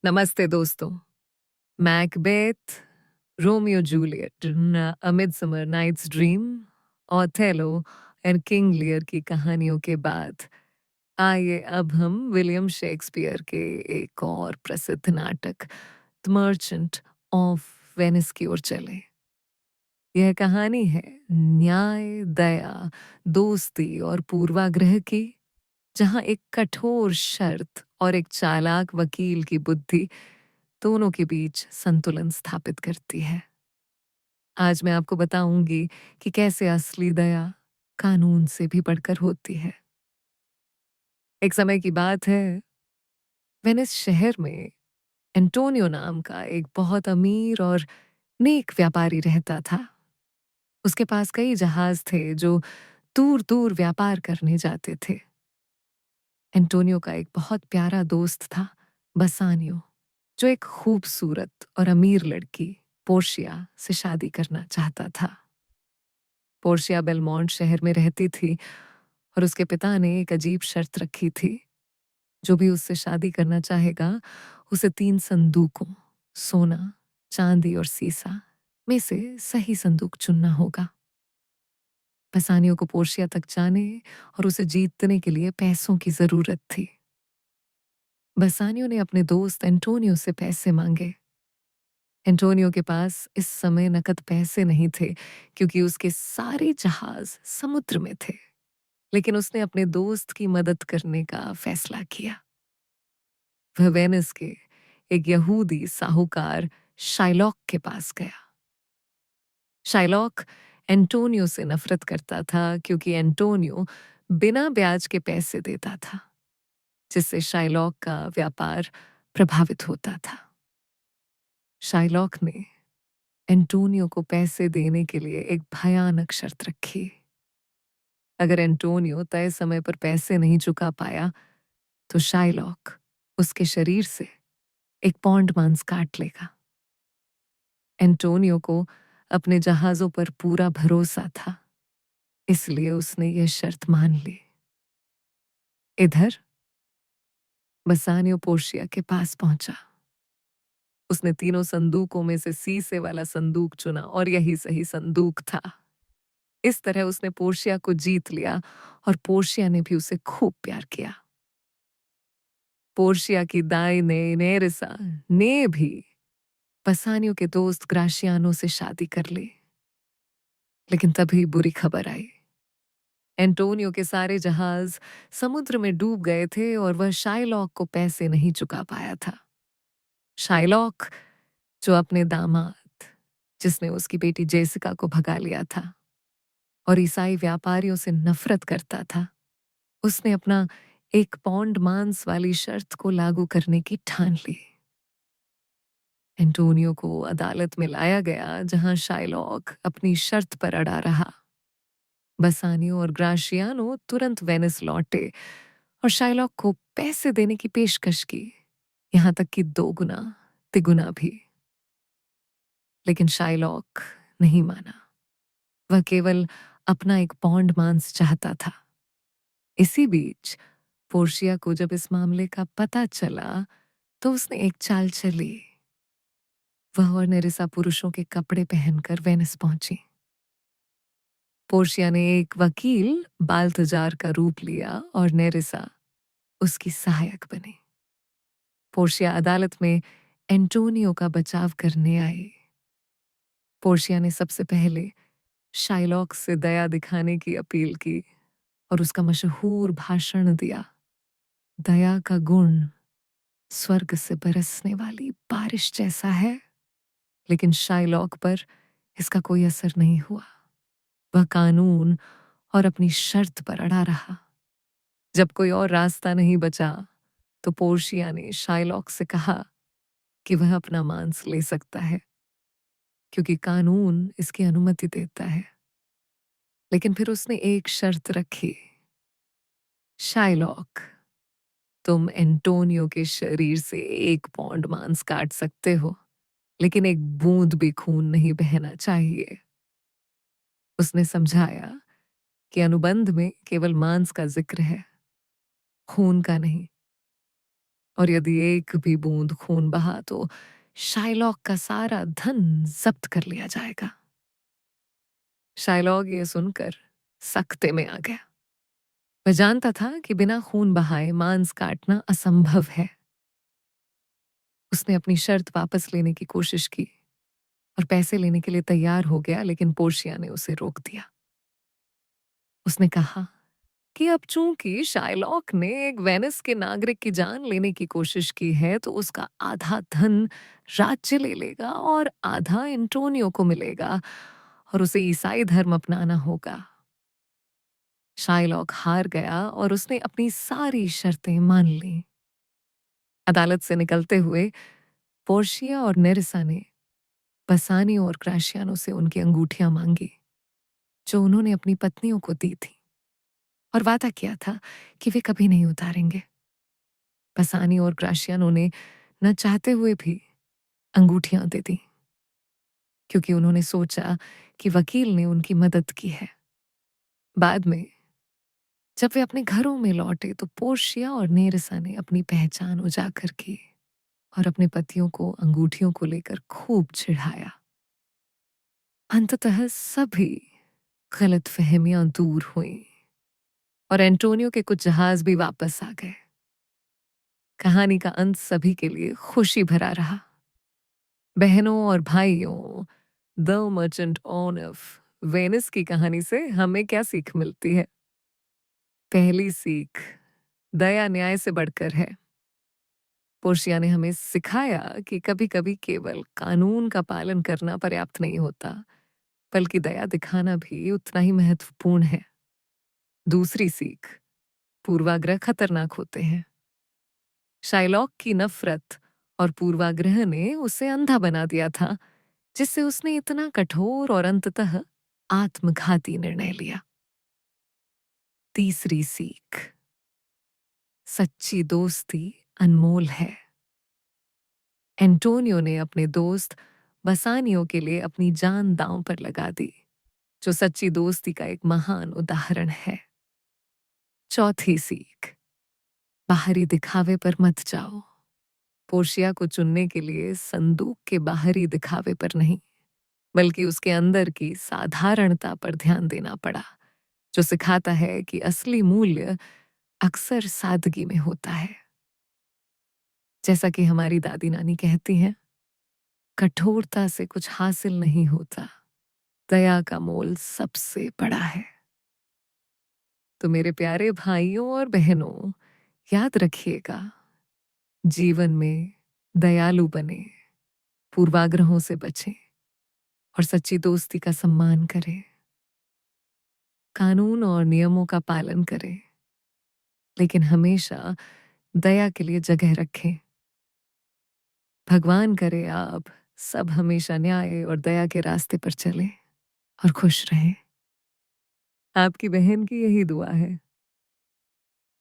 नमस्ते दोस्तों। Macbeth, Romeo Juliet, a Midsummer Night's Dream, Othello and King Lear की कहानियों के बाद आइए अब हम विलियम शेक्सपियर के एक और प्रसिद्ध नाटक द मर्चेंट ऑफ वेनिस की ओर चले। यह कहानी है न्याय, दया, दोस्ती और पूर्वाग्रह की, जहां एक कठोर शर्त और एक चालाक वकील की बुद्धि दोनों के बीच संतुलन स्थापित करती है। आज मैं आपको बताऊंगी कि कैसे असली दया कानून से भी बढ़कर होती है। एक समय की बात है, वेनिस शहर में एंटोनियो नाम का एक बहुत अमीर और नेक व्यापारी रहता था। उसके पास कई जहाज थे जो दूर दूर व्यापार करने जाते थे। एंटोनियो का एक बहुत प्यारा दोस्त था, बसानियो, जो एक खूबसूरत और अमीर लड़की पोर्शिया से शादी करना चाहता था। पोर्शिया बेलमोंट शहर में रहती थी और उसके पिता ने एक अजीब शर्त रखी थी। जो भी उससे शादी करना चाहेगा, उसे 3 संदूकों, सोना, चांदी और सीसा में से सही संदूक चुनना होगा। बसानियों को पोर्शिया तक जाने और उसे जीतने के लिए पैसों की जरूरत थी। बसानियो ने अपने दोस्त एंटोनियो से पैसे मांगे। एंटोनियो के पास इस समय नकद पैसे नहीं थे, क्योंकि उसके सारे जहाज समुद्र में थे। लेकिन उसने अपने दोस्त की मदद करने का फैसला किया। वह वेनिस के एक यहूदी साहूकार शाइलॉक के पास गया। शाइलॉक एंटोनियो से नफरत करता था, क्योंकि एंटोनियो बिना ब्याज के पैसे देता था, जिससे शाइलॉक का व्यापार प्रभावित होता था। शाइलॉक ने एंटोनियो को पैसे देने के लिए एक भयानक शर्त रखी। अगर एंटोनियो तय समय पर पैसे नहीं चुका पाया, तो शाइलॉक उसके शरीर से एक पौंड मांस काट लेगा। एंटोनियो को अपने जहाजों पर पूरा भरोसा था, इसलिए उसने यह शर्त मान ली। इधर बसानियो पोर्शिया के पास पहुंचा। उसने तीनों संदूकों में से सीसे वाला संदूक चुना और यही सही संदूक था। इस तरह उसने पोर्शिया को जीत लिया और पोर्शिया ने भी उसे खूब प्यार किया। पोर्शिया की दाई ने नेरिसा ने भी बसानियो के दोस्त ग्राशियानो से शादी कर ली। लेकिन तभी बुरी खबर आई। एंटोनियो के सारे जहाज समुद्र में डूब गए थे और वह शाइलॉक को पैसे नहीं चुका पाया था। शाइलॉक, जो अपने दामाद, जिसने उसकी बेटी जेसिका को भगा लिया था, और ईसाई व्यापारियों से नफरत करता था, उसने अपना 1 पौंड मांस वाली शर्त को लागू करने की ठान ली। एंटोनियो को अदालत में लाया गया, जहां शाइलॉक अपनी शर्त पर अड़ा रहा। बसानियो और ग्राशियानो तुरंत वेनिस लौटे और शाइलॉक को पैसे देने की पेशकश की, यहां तक कि 2 गुना, तिगुना भी। लेकिन शाइलॉक नहीं माना। वह केवल अपना 1 पौंड मांस चाहता था। इसी बीच पोर्शिया को जब इस मामले का पता चला, तो उसने एक चाल चली। वह और नेरिसा पुरुषों के कपड़े पहनकर वेनिस पहुंची। पोर्शिया ने एक वकील बाल्तजार का रूप लिया और नेरिसा उसकी सहायक बनी। पोर्शिया अदालत में एंटोनियो का बचाव करने आई। पोर्शिया ने सबसे पहले शाइलॉक से दया दिखाने की अपील की और उसका मशहूर भाषण दिया। दया का गुण स्वर्ग से बरसने वाली बारिश जैसा है। लेकिन शाइलॉक पर इसका कोई असर नहीं हुआ। वह कानून और अपनी शर्त पर अड़ा रहा। जब कोई और रास्ता नहीं बचा, तो पोर्शिया ने शाइलॉक से कहा कि वह अपना मांस ले सकता है, क्योंकि कानून इसकी अनुमति देता है। लेकिन फिर उसने एक शर्त रखी। शाइलॉक, तुम एंटोनियो के शरीर से 1 पौंड मांस काट सकते हो, लेकिन एक बूंद भी खून नहीं बहना चाहिए। उसने समझाया कि अनुबंध में केवल मांस का जिक्र है, खून का नहीं। और यदि एक भी बूंद खून बहा तो शाइलॉक का सारा धन जब्त कर लिया जाएगा। शाइलॉक ये सुनकर सख्ते में आ गया। वह जानता था कि बिना खून बहाए मांस काटना असंभव है। उसने अपनी शर्त वापस लेने की कोशिश की और पैसे लेने के लिए तैयार हो गया, लेकिन पोर्शिया ने उसे रोक दिया। उसने कहा कि अब चूंकि शाइलॉक ने एक वेनिस के नागरिक की जान लेने की कोशिश की है, तो उसका आधा धन राज्य ले लेगा और आधा एंटोनियो को मिलेगा और उसे ईसाई धर्म अपनाना होगा। शाइलॉक हार गया और उसने अपनी सारी शर्तें मान ली। अदालत से निकलते हुए पोर्शिया और नेरिसा ने बसानियो और ग्राशियानो से उनकी अंगूठियां मांगी, जो उन्होंने अपनी पत्नियों को दी थी, और वादा किया था कि वे कभी नहीं उतारेंगे। बसानियो और ग्राशियानो ने न चाहते हुए भी अंगूठियां दे दी, क्योंकि उन्होंने सोचा कि वकील ने उनकी मदद की है। बाद में जब वे अपने घरों में लौटे तो पोर्शिया और नेरिसा ने अपनी पहचान उजागर की और अपने पतियों को अंगूठियों को लेकर खूब चिढ़ाया। अंततः सभी गलतफहमियां दूर हुई और एंटोनियो के कुछ जहाज भी वापस आ गए। कहानी का अंत सभी के लिए खुशी भरा रहा। बहनों और भाइयों, द मर्चेंट ऑफ वेनिस की कहानी से हमें क्या सीख मिलती है? पहली सीख, दया न्याय से बढ़कर है। पोर्शिया ने हमें सिखाया कि कभी-कभी केवल कानून का पालन करना पर्याप्त नहीं होता, बल्कि दया दिखाना भी उतना ही महत्वपूर्ण है। दूसरी सीख, पूर्वाग्रह खतरनाक होते हैं। शाइलॉक की नफरत और पूर्वाग्रह ने उसे अंधा बना दिया था, जिससे उसने इतना कठोर और अंततः आत्मघाती निर्णय लिया। तीसरी सीख, सच्ची दोस्ती अनमोल है। एंटोनियो ने अपने दोस्त बसानियो के लिए अपनी जान दांव पर लगा दी, जो सच्ची दोस्ती का एक महान उदाहरण है। चौथी सीख, बाहरी दिखावे पर मत जाओ। पोर्शिया को चुनने के लिए संदूक के बाहरी दिखावे पर नहीं, बल्कि उसके अंदर की साधारणता पर ध्यान देना पड़ा, जो सिखाता है कि असली मूल्य अक्सर सादगी में होता है। जैसा कि हमारी दादी नानी कहती हैं, कठोरता से कुछ हासिल नहीं होता, दया का मोल सबसे बड़ा है। तो मेरे प्यारे भाइयों और बहनों, याद रखिएगा, जीवन में दयालु बने, पूर्वाग्रहों से बचें और सच्ची दोस्ती का सम्मान करें। कानून और नियमों का पालन करें, लेकिन हमेशा दया के लिए जगह रखें। भगवान करे आप सब हमेशा न्याय और दया के रास्ते पर चलें और खुश रहें। आपकी बहन की यही दुआ है।